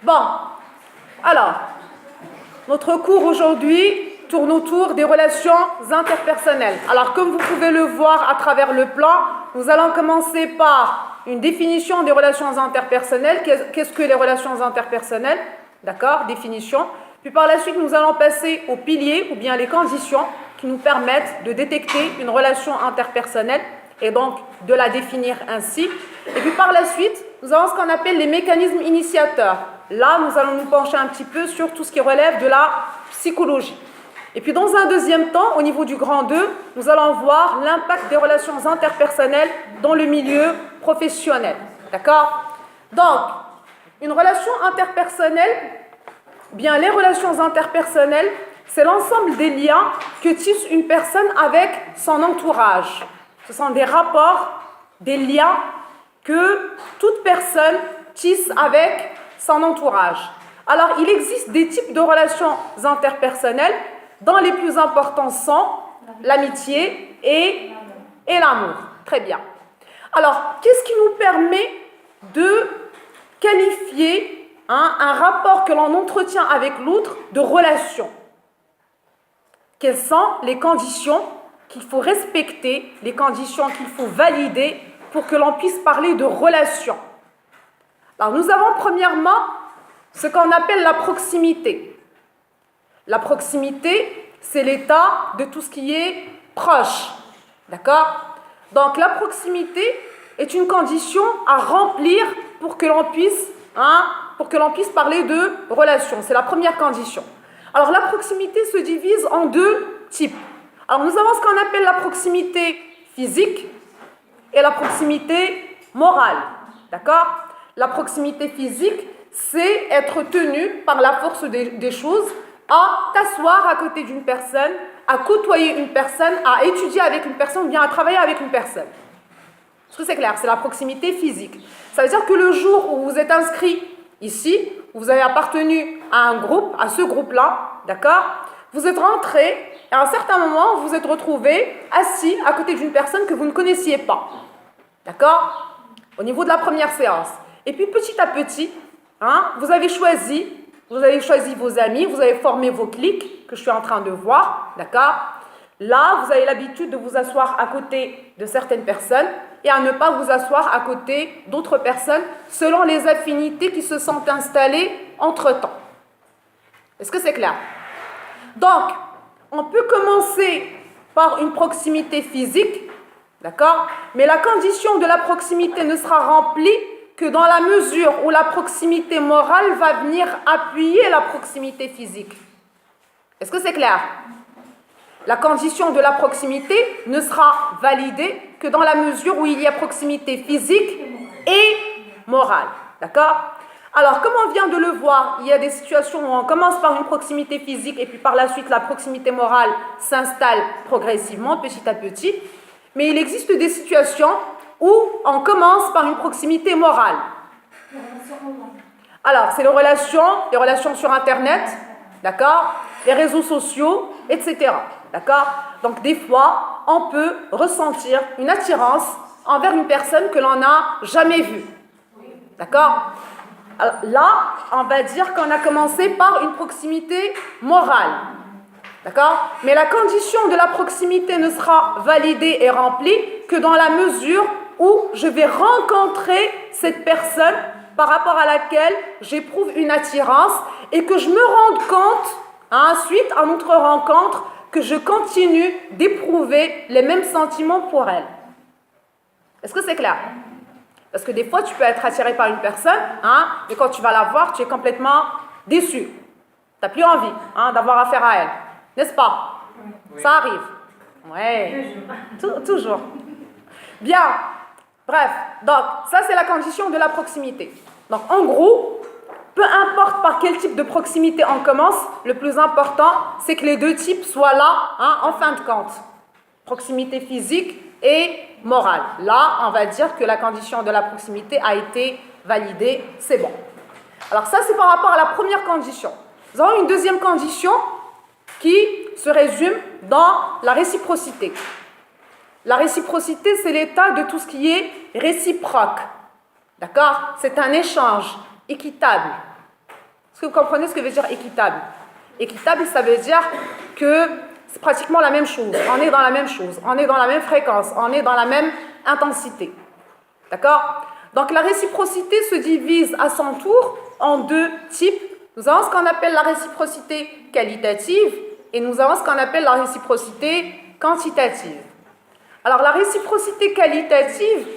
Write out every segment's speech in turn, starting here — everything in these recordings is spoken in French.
Bon, alors, notre cours aujourd'hui tourne autour des relations interpersonnelles. Alors, comme vous pouvez le voir à travers le plan, nous allons commencer par une définition des relations interpersonnelles. Qu'est-ce que les relations interpersonnelles? D'accord, définition. Puis par la suite, nous allons passer aux piliers ou bien les conditions qui nous permettent de détecter une relation interpersonnelle et donc de la définir ainsi. Et puis par la suite, nous avons ce qu'on appelle les mécanismes initiateurs. Là, nous allons nous pencher un petit peu sur tout ce qui relève de la psychologie. Et puis dans un deuxième temps, au niveau du grand 2, nous allons voir l'impact des relations interpersonnelles dans le milieu professionnel. D'accord? Donc, une relation interpersonnelle, bien les relations interpersonnelles, c'est l'ensemble des liens que tisse une personne avec son entourage. Ce sont des rapports, des liens que toute personne tisse avec son entourage. Alors, il existe des types de relations interpersonnelles dont les plus importants sont l'amitié et l'amour. Très bien. Alors, qu'est-ce qui nous permet de qualifier un rapport que l'on entretient avec l'autre de relation? Quelles sont les conditions qu'il faut respecter, les conditions qu'il faut valider pour que l'on puisse parler de relation? Alors, nous avons premièrement ce qu'on appelle la proximité. La proximité, c'est l'état de tout ce qui est proche. D'accord? Donc, la proximité est une condition à remplir pour que l'on puisse, parler de relation. C'est la première condition. Alors, la proximité se divise en deux types. Alors, nous avons ce qu'on appelle la proximité physique et la proximité morale. D'accord? La proximité physique, c'est être tenu par la force des choses à t'asseoir à côté d'une personne, à côtoyer une personne, à étudier avec une personne ou bien à travailler avec une personne. Est-ce que c'est clair? C'est la proximité physique. Ça veut dire que le jour où vous êtes inscrit ici, vous avez appartenu à un groupe, à ce groupe-là, d'accord? Vous êtes rentré et à un certain moment, vous vous êtes retrouvé assis à côté d'une personne que vous ne connaissiez pas. D'accord? Au niveau de la première séance. Et puis petit à petit, vous avez choisi vos amis, vous avez formé vos cliques, que je suis en train de voir, d'accord? Là, vous avez l'habitude de vous asseoir à côté de certaines personnes et à ne pas vous asseoir à côté d'autres personnes selon les affinités qui se sont installées entre-temps. Est-ce que c'est clair? Donc, on peut commencer par une proximité physique, d'accord? Mais la condition de la proximité ne sera remplie que dans la mesure où la proximité morale va venir appuyer la proximité physique. Est-ce que c'est clair? La condition de la proximité ne sera validée que dans la mesure où il y a proximité physique et morale. D'accord? Alors, comme on vient de le voir, il y a des situations où on commence par une proximité physique et puis par la suite, la proximité morale s'installe progressivement, petit à petit. Mais il existe des situations où on commence par une proximité morale. Alors, c'est les relations sur Internet, d'accord? Les réseaux sociaux, etc. D'accord? Donc, des fois, on peut ressentir une attirance envers une personne que l'on n'a jamais vue. D'accord? Alors, là, on va dire qu'on a commencé par une proximité morale. D'accord? Mais la condition de la proximité ne sera validée et remplie que dans la mesure où je vais rencontrer cette personne par rapport à laquelle j'éprouve une attirance et que je me rende compte, suite à notre rencontre, que je continue d'éprouver les mêmes sentiments pour elle. Est-ce que c'est clair? Parce que des fois, tu peux être attiré par une personne, mais quand tu vas la voir, tu es complètement déçu. Tu n'as plus envie d'avoir affaire à elle. N'est-ce pas? Oui. Ça arrive. Oui, toujours. Bien. Bref, donc ça c'est la condition de la proximité. Donc en gros, peu importe par quel type de proximité on commence, le plus important c'est que les deux types soient là en fin de compte. Proximité physique et morale. Là, on va dire que la condition de la proximité a été validée, c'est bon. Alors ça c'est par rapport à la première condition. Nous avons une deuxième condition qui se résume dans la réciprocité. La réciprocité, c'est l'état de tout ce qui est réciproque. D'accord? C'est un échange équitable. Est-ce que vous comprenez ce que veut dire équitable? Équitable, ça veut dire que c'est pratiquement la même chose. On est dans la même chose, on est dans la même fréquence, on est dans la même intensité. D'accord? Donc la réciprocité se divise à son tour en deux types. Nous avons ce qu'on appelle la réciprocité qualitative et nous avons ce qu'on appelle la réciprocité quantitative. Alors la réciprocité qualitative,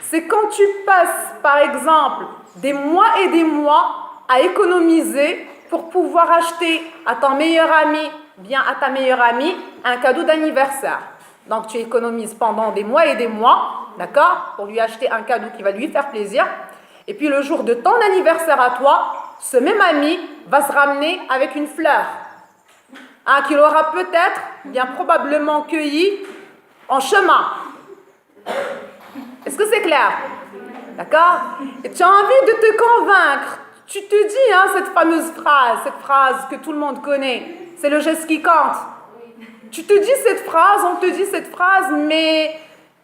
c'est quand tu passes par exemple des mois et des mois à économiser pour pouvoir acheter à ton meilleur ami, bien à ta meilleure amie, un cadeau d'anniversaire. Donc tu économises pendant des mois et des mois, d'accord, pour lui acheter un cadeau qui va lui faire plaisir. Et puis le jour de ton anniversaire à toi, ce même ami va se ramener avec une fleur, hein, qu'il aura peut-être, bien probablement cueillie en chemin. Est-ce que c'est clair? D'accord? Et tu as envie de te convaincre. Tu te dis, hein, cette fameuse phrase, cette phrase que tout le monde connaît, c'est le geste qui compte. Tu te dis cette phrase, on te dit cette phrase, mais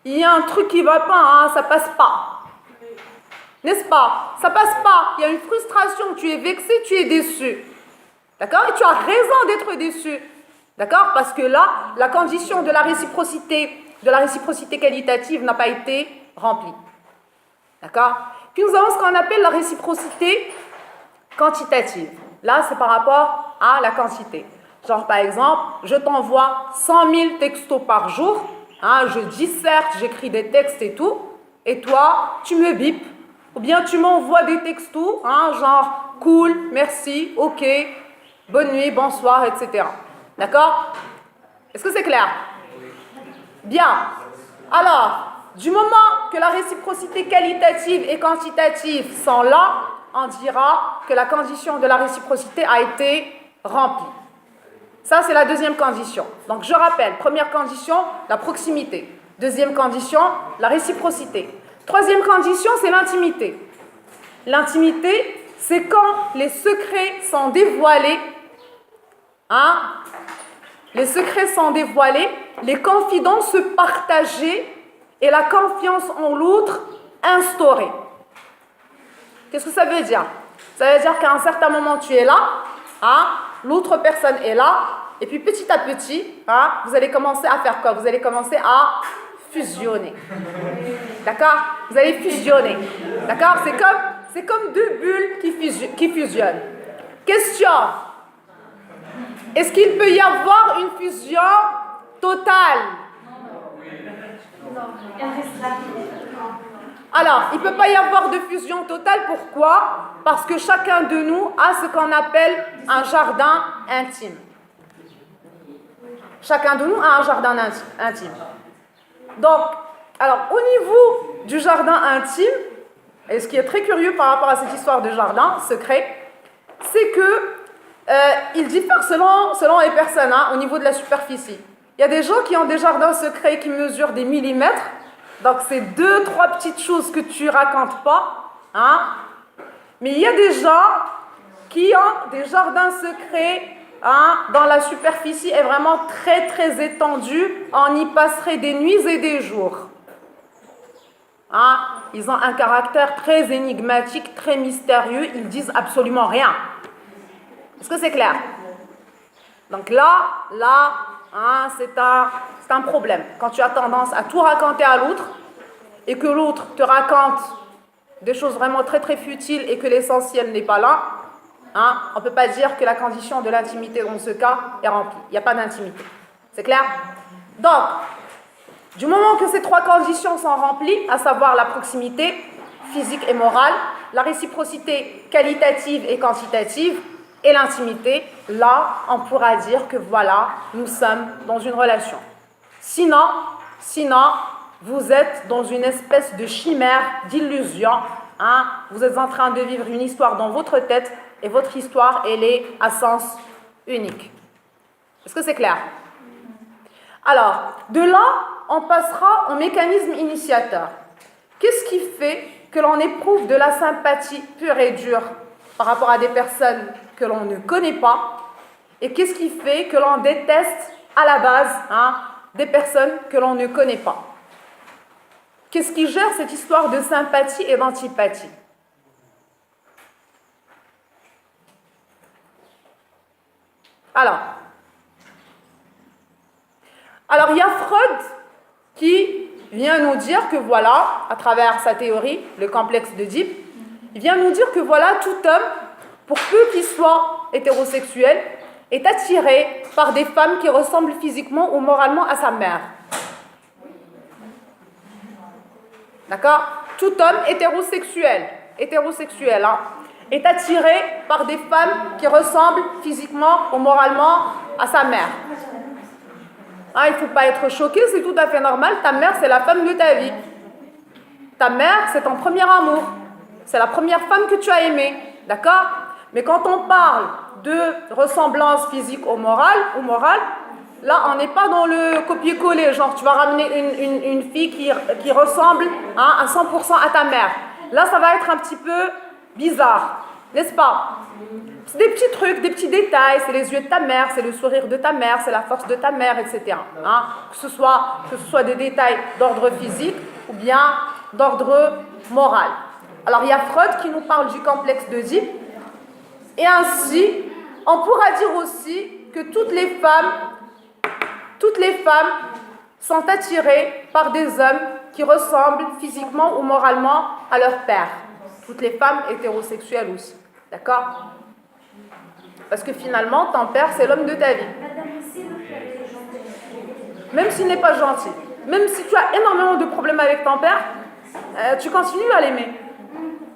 il y a un truc qui ne va pas, hein, ça passe pas. N'est-ce pas? Ça passe pas. Il y a une frustration, tu es vexé, tu es déçu. D'accord? Et tu as raison d'être déçu. D'accord? Parce que là, la condition de la réciprocité qualitative n'a pas été remplie. D'accord? Puis nous avons ce qu'on appelle la réciprocité quantitative. Là, c'est par rapport à la quantité. Genre, par exemple, je t'envoie 100 000 textos par jour. Hein, je disserte, j'écris des textes et tout. Et toi, tu me bipes. Ou bien tu m'envoies des textos, hein, genre cool, merci, ok, bonne nuit, bonsoir, etc. D'accord? Est-ce que c'est clair? Bien. Alors, du moment que la réciprocité qualitative et quantitative sont là, on dira que la condition de la réciprocité a été remplie. Ça, c'est la deuxième condition. Donc, je rappelle, première condition, la proximité. Deuxième condition, la réciprocité. Troisième condition, c'est l'intimité. L'intimité, c'est quand les secrets sont dévoilés, hein, les secrets sont dévoilés, les confidences partagées et la confiance en l'autre instaurée. Qu'est-ce que ça veut dire? Ça veut dire qu'à un certain moment, tu es là, hein, l'autre personne est là, et puis petit à petit, hein, vous allez commencer à faire quoi? Vous allez commencer à fusionner. D'accord? Vous allez fusionner. D'accord? C'est comme deux bulles qui fusionnent. Question. Est-ce qu'il peut y avoir une fusion totale? Alors, il ne peut pas y avoir de fusion totale. Pourquoi? Parce que chacun de nous a ce qu'on appelle un jardin intime. Chacun de nous a un jardin intime. Donc, alors, au niveau du jardin intime, et ce qui est très curieux par rapport à cette histoire de jardin secret, c'est que il diffère selon les personnes, hein, au niveau de la superficie. Il y a des gens qui ont des jardins secrets qui mesurent des millimètres, donc c'est 2-3 petites choses que tu racontes pas, hein. Mais il y a des gens qui ont des jardins secrets, hein, dans la superficie est vraiment très très étendue, on y passerait des nuits et des jours. Hein, ils ont un caractère très énigmatique, très mystérieux, ils disent absolument rien. Est-ce que c'est clair? Donc là, hein, c'est un problème. Quand tu as tendance à tout raconter à l'autre et que l'autre te raconte des choses vraiment très très futiles et que l'essentiel n'est pas là, hein, on ne peut pas dire que la condition de l'intimité dans ce cas est remplie. Il n'y a pas d'intimité. C'est clair? Donc, du moment que ces trois conditions sont remplies, à savoir la proximité physique et morale, la réciprocité qualitative et quantitative et l'intimité, là, on pourra dire que voilà, nous sommes dans une relation. Sinon, vous êtes dans une espèce de chimère, d'illusion, hein, vous êtes en train de vivre une histoire dans votre tête et votre histoire, elle est à sens unique. Est-ce que c'est clair? Alors, de là, on passera au mécanisme initiateur. Qu'est-ce qui fait que l'on éprouve de la sympathie pure et dure par rapport à des personnes que l'on ne connaît pas? Et qu'est-ce qui fait que l'on déteste à la base, hein, des personnes que l'on ne connaît pas? Qu'est-ce qui gère cette histoire de sympathie et d'antipathie? Alors, il y a Freud qui vient nous dire que voilà, à travers sa théorie, le complexe d'Oedipe, il vient nous dire que voilà, tout homme, pour peu qu'il soit hétérosexuel, est attiré par des femmes qui ressemblent physiquement ou moralement à sa mère. D'accord? Tout homme hétérosexuel, hein, est attiré par des femmes qui ressemblent physiquement ou moralement à sa mère. Ah, il ne faut pas être choqué, c'est tout à fait normal. Ta mère, c'est la femme de ta vie. Ta mère, c'est ton premier amour. C'est la première femme que tu as aimée. D'accord? Mais quand on parle de ressemblance physique ou morale, là, on n'est pas dans le copier-coller. Genre, tu vas ramener une fille qui ressemble à 100% à ta mère. Là, ça va être un petit peu bizarre. N'est-ce pas? C'est des petits trucs, des petits détails. C'est les yeux de ta mère, c'est le sourire de ta mère, c'est la force de ta mère, etc. Hein? Que ce soit des détails d'ordre physique ou bien d'ordre moral. Alors, il y a Freud qui nous parle du complexe d'Oedipe. Et ainsi, on pourra dire aussi que toutes les femmes sont attirées par des hommes qui ressemblent physiquement ou moralement à leur père. Toutes les femmes hétérosexuelles aussi. D'accord? Parce que finalement, ton père, c'est l'homme de ta vie. Même s'il n'est pas gentil. Même si tu as énormément de problèmes avec ton père, tu continues à l'aimer.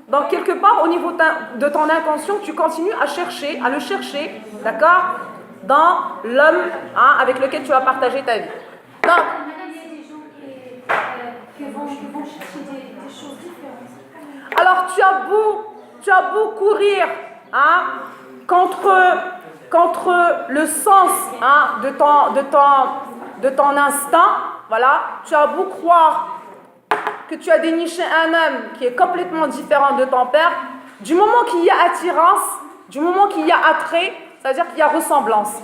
Donc, quelque part, au niveau de ton inconscient, tu continues à le chercher, d'accord, dans l'homme avec lequel tu vas partager ta vie. Donc, il y a des gens qui vont chercher des choses différentes. Alors, tu as beau courir contre le sens de ton instinct, voilà, tu as beau croire que tu as déniché un homme qui est complètement différent de ton père, du moment qu'il y a attirance, du moment qu'il y a attrait, c'est-à-dire qu'il y a ressemblance.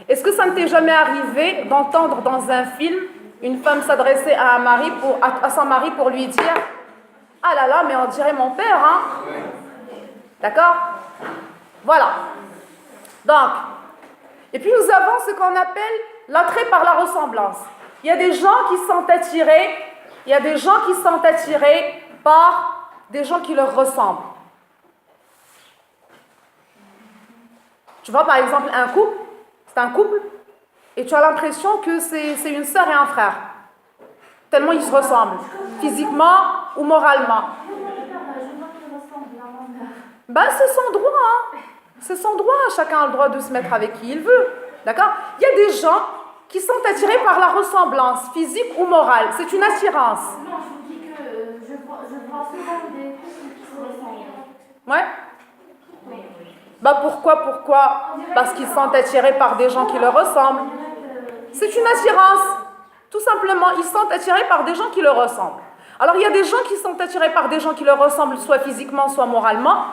Est-ce que ça ne t'est jamais arrivé d'entendre dans un film une femme s'adresser à son mari pour lui dire « Ah là là, mais on dirait mon père, hein ?» D'accord? Voilà. Donc, et puis nous avons ce qu'on appelle l'attrait par la ressemblance. Il y a des gens qui sont attirés par des gens qui leur ressemblent. Tu vois, par exemple, c'est un couple, et tu as l'impression que c'est une sœur et un frère. Tellement ils se ressemblent, physiquement ou moralement. Ben, c'est son droit, hein. C'est son droit, chacun a le droit de se mettre avec qui il veut. D'accord? Il y a des gens qui sont attirés par la ressemblance, physique ou morale. C'est une attirance. Non, je vous dis que je vois souvent des couples qui se ressemblent. Ouais? Oui. Bah pourquoi? Parce qu'ils sont attirés par des gens qui leur ressemblent. C'est une attirance. Tout simplement, ils sont attirés par des gens qui leur ressemblent. Alors, il y a des gens qui sont attirés par des gens qui leur ressemblent, soit physiquement, soit moralement.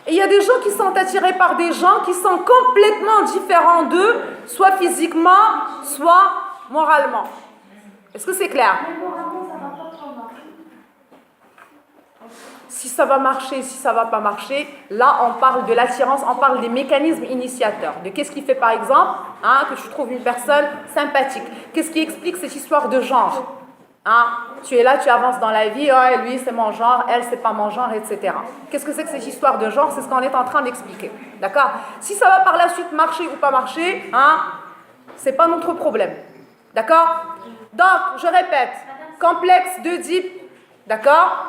Et il y a des gens qui sont attirés par des gens qui sont complètement différents d'eux, soit physiquement, soit moralement. Est-ce que c'est clair? Mais moralement, ça va pas trop marcher. Si ça va marcher, si ça va pas marcher, là on parle de l'attirance, on parle des mécanismes initiateurs. De qu'est-ce qui fait par exemple que tu trouves une personne sympathique. Qu'est-ce qui explique cette histoire de genre? Tu es là, tu avances dans la vie, lui c'est mon genre, elle c'est pas mon genre, etc. Qu'est-ce que c'est que cette histoire de genre? C'est ce qu'on est en train d'expliquer. D'accord? Si ça va par la suite marcher ou pas marcher, c'est pas notre problème. D'accord? Donc, je répète, complexe d'Oedipe, d'accord?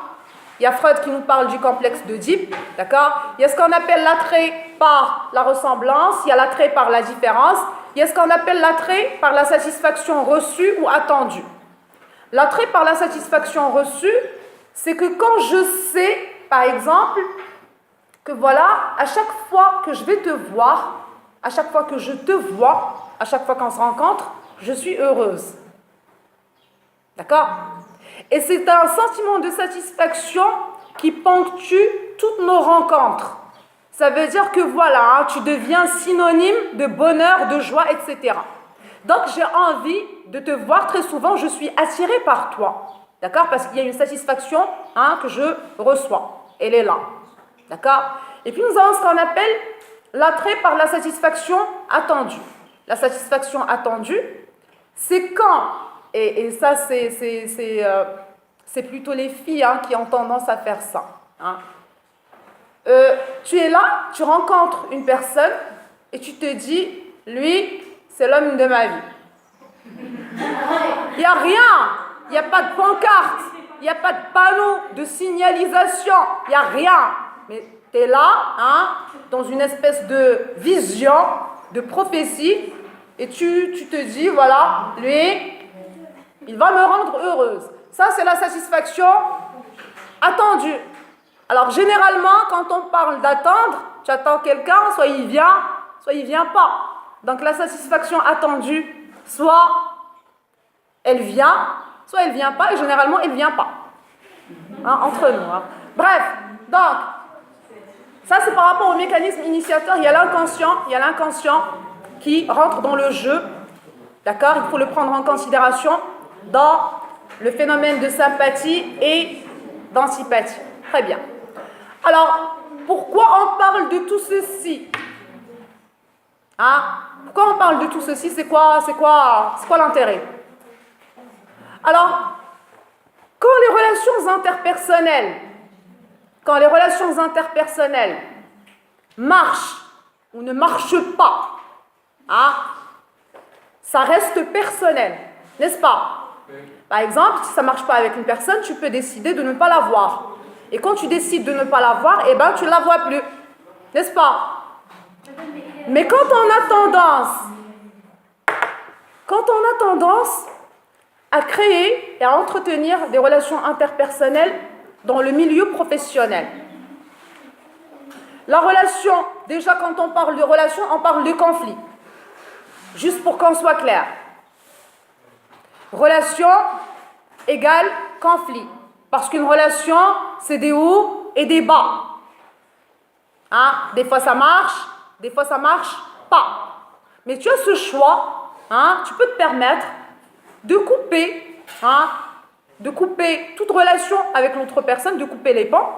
Il y a Freud qui nous parle du complexe d'Oedipe, d'accord? Il y a ce qu'on appelle l'attrait par la ressemblance, il y a l'attrait par la différence, il y a ce qu'on appelle l'attrait par la satisfaction reçue ou attendue. L'attrait par la satisfaction reçue, c'est que quand je sais, par exemple, que voilà, à chaque fois que je vais te voir, à chaque fois que je te vois, à chaque fois qu'on se rencontre, je suis heureuse. D'accord? Et c'est un sentiment de satisfaction qui ponctue toutes nos rencontres. Ça veut dire que voilà, tu deviens synonyme de bonheur, de joie, etc. Donc j'ai envie de te voir très souvent, je suis attirée par toi. D'accord? Parce qu'il y a une satisfaction que je reçois. Elle est là. D'accord? Et puis nous avons ce qu'on appelle l'attrait par la satisfaction attendue. La satisfaction attendue, c'est quand, et ça c'est plutôt les filles hein, qui ont tendance à faire ça. Hein. Tu es là, tu rencontres une personne et tu te dis, lui, c'est l'homme de ma vie. Il n'y a rien, il n'y a pas de pancarte, il n'y a pas de panneau de signalisation, il n'y a rien. Mais tu es là, hein, dans une espèce de vision, de prophétie, et tu te dis, voilà, lui, il va me rendre heureuse. Ça, c'est la satisfaction attendue. Alors, généralement, quand on parle d'attendre, tu attends quelqu'un, soit il vient pas. Donc, la satisfaction attendue, soit elle vient, soit elle vient pas, et généralement, elle vient pas. Hein, entre nous. Hein. Bref, donc, ça, c'est par rapport au mécanisme initiateur. Il y a l'inconscient qui rentre dans le jeu. D'accord? Il faut le prendre en considération dans le phénomène de sympathie et d'antipathie. Très bien. Alors, pourquoi on parle de tout ceci? Hein? Pourquoi on parle de tout ceci? C'est quoi l'intérêt? Alors, quand les relations interpersonnelles marchent ou ne marchent pas, hein, ça reste personnel, n'est-ce pas? Par exemple, si ça ne marche pas avec une personne, tu peux décider de ne pas la voir. Et quand tu décides de ne pas la voir, eh ben, tu ne la vois plus. N'est-ce pas? Mais quand on a tendance à créer et à entretenir des relations interpersonnelles dans le milieu professionnel. La relation, déjà quand on parle de relation, on parle de conflit. Juste pour qu'on soit clair. Relation égale conflit. Parce qu'une relation, c'est des hauts et des bas. Hein? Des fois ça marche, des fois ça marche pas. Mais tu as ce choix, hein? Tu peux te permettre de couper, hein? De couper toute relation avec l'autre personne, de couper les ponts.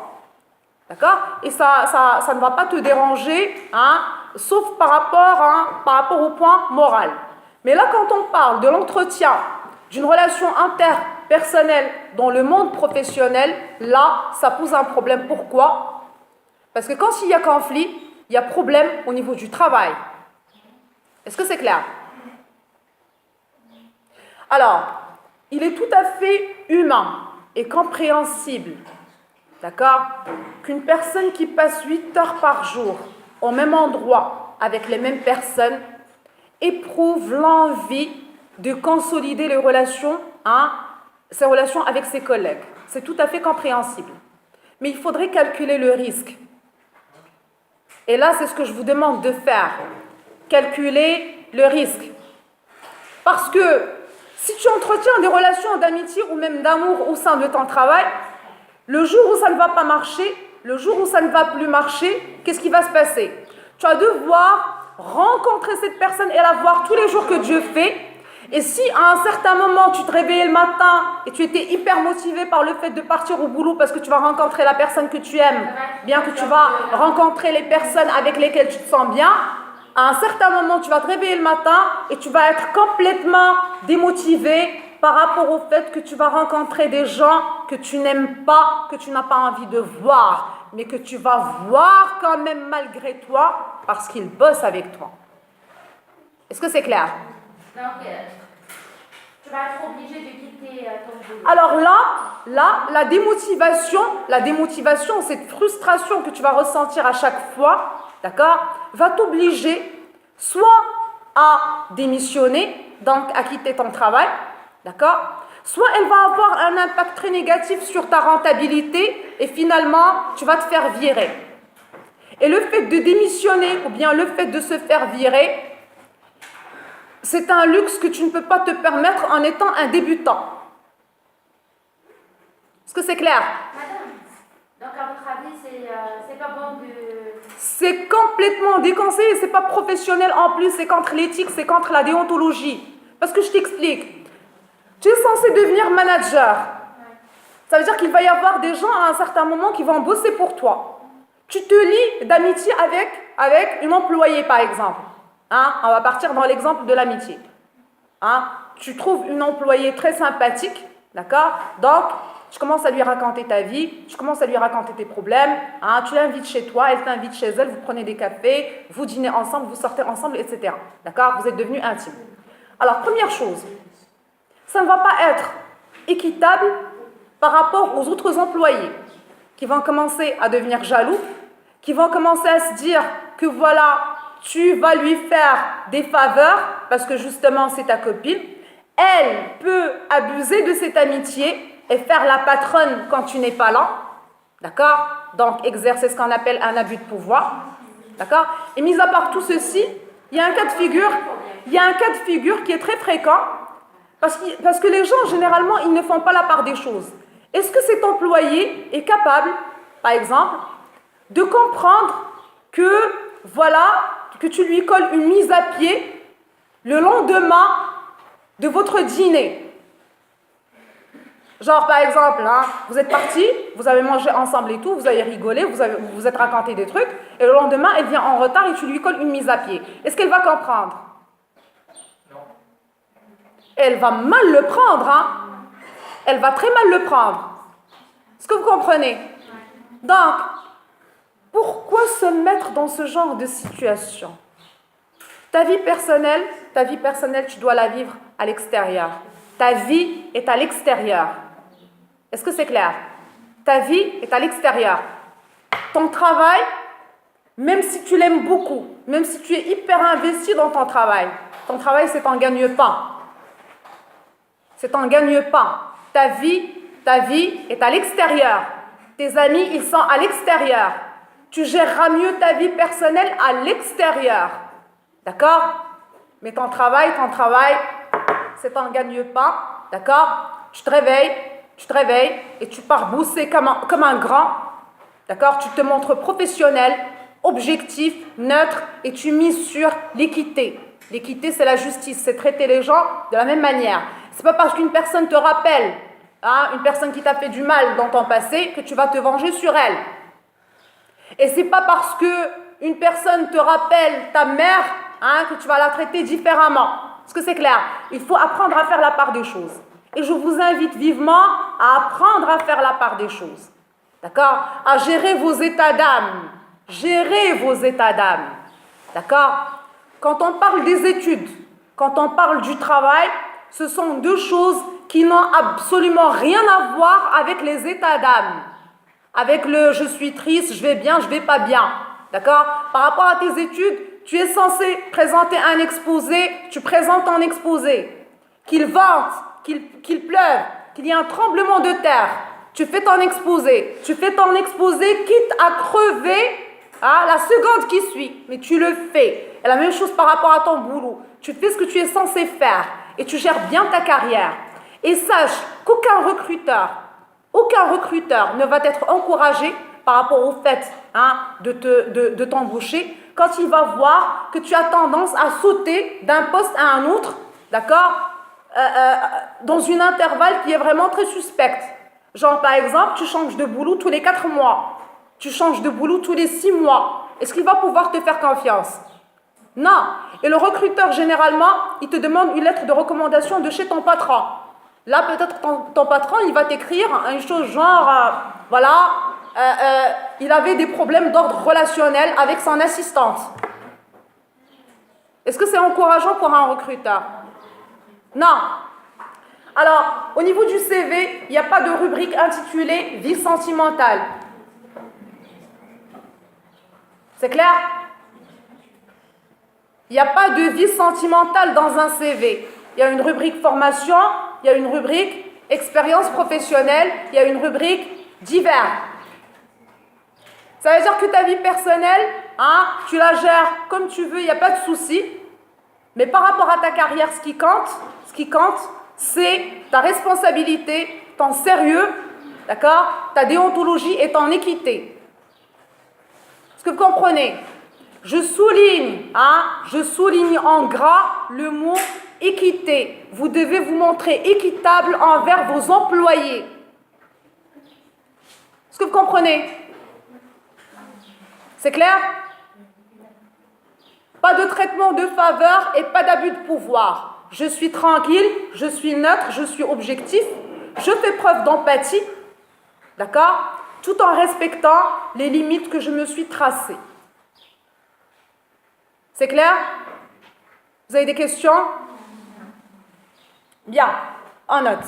D'accord? Et ça ne va pas te déranger, hein? Sauf par rapport au point moral. Mais là, quand on parle de l'entretien d'une relation interpersonnelle dans le monde professionnel, là, ça pose un problème. Pourquoi? Parce que quand il y a conflit, il y a problème au niveau du travail. Est-ce que c'est clair? Alors, il est tout à fait humain et compréhensible, d'accord, qu'une personne qui passe 8 heures par jour au même endroit avec les mêmes personnes éprouve l'envie de consolider les relations, hein, ses relations avec ses collègues. C'est tout à fait compréhensible. Mais il faudrait calculer le risque. Et là, c'est ce que je vous demande de faire. Calculer le risque. Parce que si tu entretiens des relations d'amitié ou même d'amour au sein de ton travail, le jour où ça ne va pas marcher, le jour où ça ne va plus marcher, qu'est-ce qui va se passer? Tu vas devoir rencontrer cette personne et la voir tous les jours que Dieu fait. Et si à un certain moment, tu te réveillais le matin et tu étais hyper motivé par le fait de partir au boulot parce que tu vas rencontrer la personne que tu aimes, bien que tu vas rencontrer les personnes avec lesquelles tu te sens bien, à un certain moment, tu vas te réveiller le matin et tu vas être complètement démotivé par rapport au fait que tu vas rencontrer des gens que tu n'aimes pas, que tu n'as pas envie de voir, mais que tu vas voir quand même malgré toi parce qu'ils bossent avec toi. Est-ce que c'est clair? Donc, tu vas être obligé de quitter ton boulot. Alors là, la démotivation, cette frustration que tu vas ressentir à chaque fois, d'accord, va t'obliger soit à démissionner, donc à quitter ton travail, d'accord, soit elle va avoir un impact très négatif sur ta rentabilité et finalement, tu vas te faire virer. Et le fait de démissionner ou bien le fait de se faire virer, c'est un luxe que tu ne peux pas te permettre en étant un débutant. Est-ce que c'est clair? Madame, donc à votre avis, c'est pas bon de... C'est complètement déconseillé, c'est pas professionnel en plus, c'est contre l'éthique, c'est contre la déontologie. Parce que je t'explique. Tu es censé devenir manager. Ça veut dire qu'il va y avoir des gens à un certain moment qui vont bosser pour toi. Tu te lis d'amitié avec une employée, par exemple. Hein? On va partir dans l'exemple de l'amitié. Hein? Tu trouves une employée très sympathique, d'accord? Donc, tu commences à lui raconter ta vie, tu commences à lui raconter tes problèmes, hein? Tu l'invites chez toi, elle t'invite chez elle, vous prenez des cafés, vous dînez ensemble, vous sortez ensemble, etc. D'accord? Vous êtes devenus intimes. Alors, première chose, ça ne va pas être équitable par rapport aux autres employés qui vont commencer à devenir jaloux, qui vont commencer à se dire que voilà, tu vas lui faire des faveurs parce que justement c'est ta copine. Elle peut abuser de cette amitié et faire la patronne quand tu n'es pas là. D'accord? Donc exercer ce qu'on appelle un abus de pouvoir. D'accord? Et mis à part tout ceci, il y a un cas de figure qui est très fréquent parce que les gens, généralement, ils ne font pas la part des choses. Est-ce que cet employé est capable, par exemple, de comprendre que, voilà, que tu lui colles une mise à pied le lendemain de votre dîner? Genre, par exemple, hein, vous êtes partis, vous avez mangé ensemble et tout, vous avez rigolé, vous vous êtes raconté des trucs, et le lendemain, elle vient en retard et tu lui colles une mise à pied. Est-ce qu'elle va comprendre? Elle va mal le prendre, hein? Elle va très mal le prendre. Est-ce que vous comprenez? Donc, pourquoi se mettre dans ce genre de situation? Ta vie personnelle, tu dois la vivre à l'extérieur. Ta vie est à l'extérieur. Est-ce que c'est clair? Ta vie est à l'extérieur. Ton travail, même si tu l'aimes beaucoup, même si tu es hyper investi dans ton travail c'est un gagne-pain. C'est un gagne-pain. Ta vie est à l'extérieur. Tes amis, ils sont à l'extérieur. Tu géreras mieux ta vie personnelle à l'extérieur. D'accord? Mais ton travail, c'est un gagne-pain. D'accord? Tu te réveilles et tu pars bosser comme un grand. D'accord? Tu te montres professionnel, objectif, neutre et tu mises sur l'équité. L'équité, c'est la justice, c'est traiter les gens de la même manière. C'est pas parce qu'une personne te rappelle, hein, une personne qui t'a fait du mal dans ton passé, que tu vas te venger sur elle. Et c'est pas parce que une personne te rappelle ta mère, hein, que tu vas la traiter différemment. Est-ce que c'est clair? Il faut apprendre à faire la part des choses. Et je vous invite vivement à apprendre à faire la part des choses. D'accord? À gérer vos états d'âme. Gérez vos états d'âme. D'accord? Quand on parle des études, quand on parle du travail, ce sont deux choses qui n'ont absolument rien à voir avec les états d'âme. Avec le « je suis triste, je vais bien, je vais pas bien ». D'accord? Par rapport à tes études, tu es censé présenter un exposé, tu présentes un exposé. Qu'il vente, qu'il pleuve, qu'il y ait un tremblement de terre, tu fais ton exposé. Tu fais ton exposé quitte à crever la seconde qui suit, mais tu le fais. Et la même chose par rapport à ton boulot. Tu fais ce que tu es censé faire et tu gères bien ta carrière. Et sache qu'aucun recruteur ne va être encouragé par rapport au fait de t'embaucher quand il va voir que tu as tendance à sauter d'un poste à un autre, d'accord, dans une intervalle qui est vraiment très suspecte. Genre, par exemple, tu changes de boulot tous les 4 mois. Tu changes de boulot tous les 6 mois. Est-ce qu'il va pouvoir te faire confiance? Non. Et le recruteur, généralement, il te demande une lettre de recommandation de chez ton patron. Là, peut-être ton patron, il va t'écrire une chose genre, il avait des problèmes d'ordre relationnel avec son assistante. Est-ce que c'est encourageant pour un recruteur? Non. Alors, au niveau du CV, il n'y a pas de rubrique intitulée « Vie sentimentale ». C'est clair? Il n'y a pas de vie sentimentale dans un CV. Il y a une rubrique formation, il y a une rubrique expérience professionnelle, il y a une rubrique divers. Ça veut dire que ta vie personnelle, tu la gères comme tu veux, il n'y a pas de souci. Mais par rapport à ta carrière, ce qui compte, c'est ta responsabilité, ton sérieux, d'accord, ta déontologie et ton équité. Est-ce que vous comprenez? Je souligne en gras le mot équité. Vous devez vous montrer équitable envers vos employés. Est-ce que vous comprenez? C'est clair? Pas de traitement de faveur et pas d'abus de pouvoir. Je suis tranquille, je suis neutre, je suis objectif, je fais preuve d'empathie, d'accord? Tout en respectant les limites que je me suis tracées. C'est clair? Vous avez des questions? Bien, en note.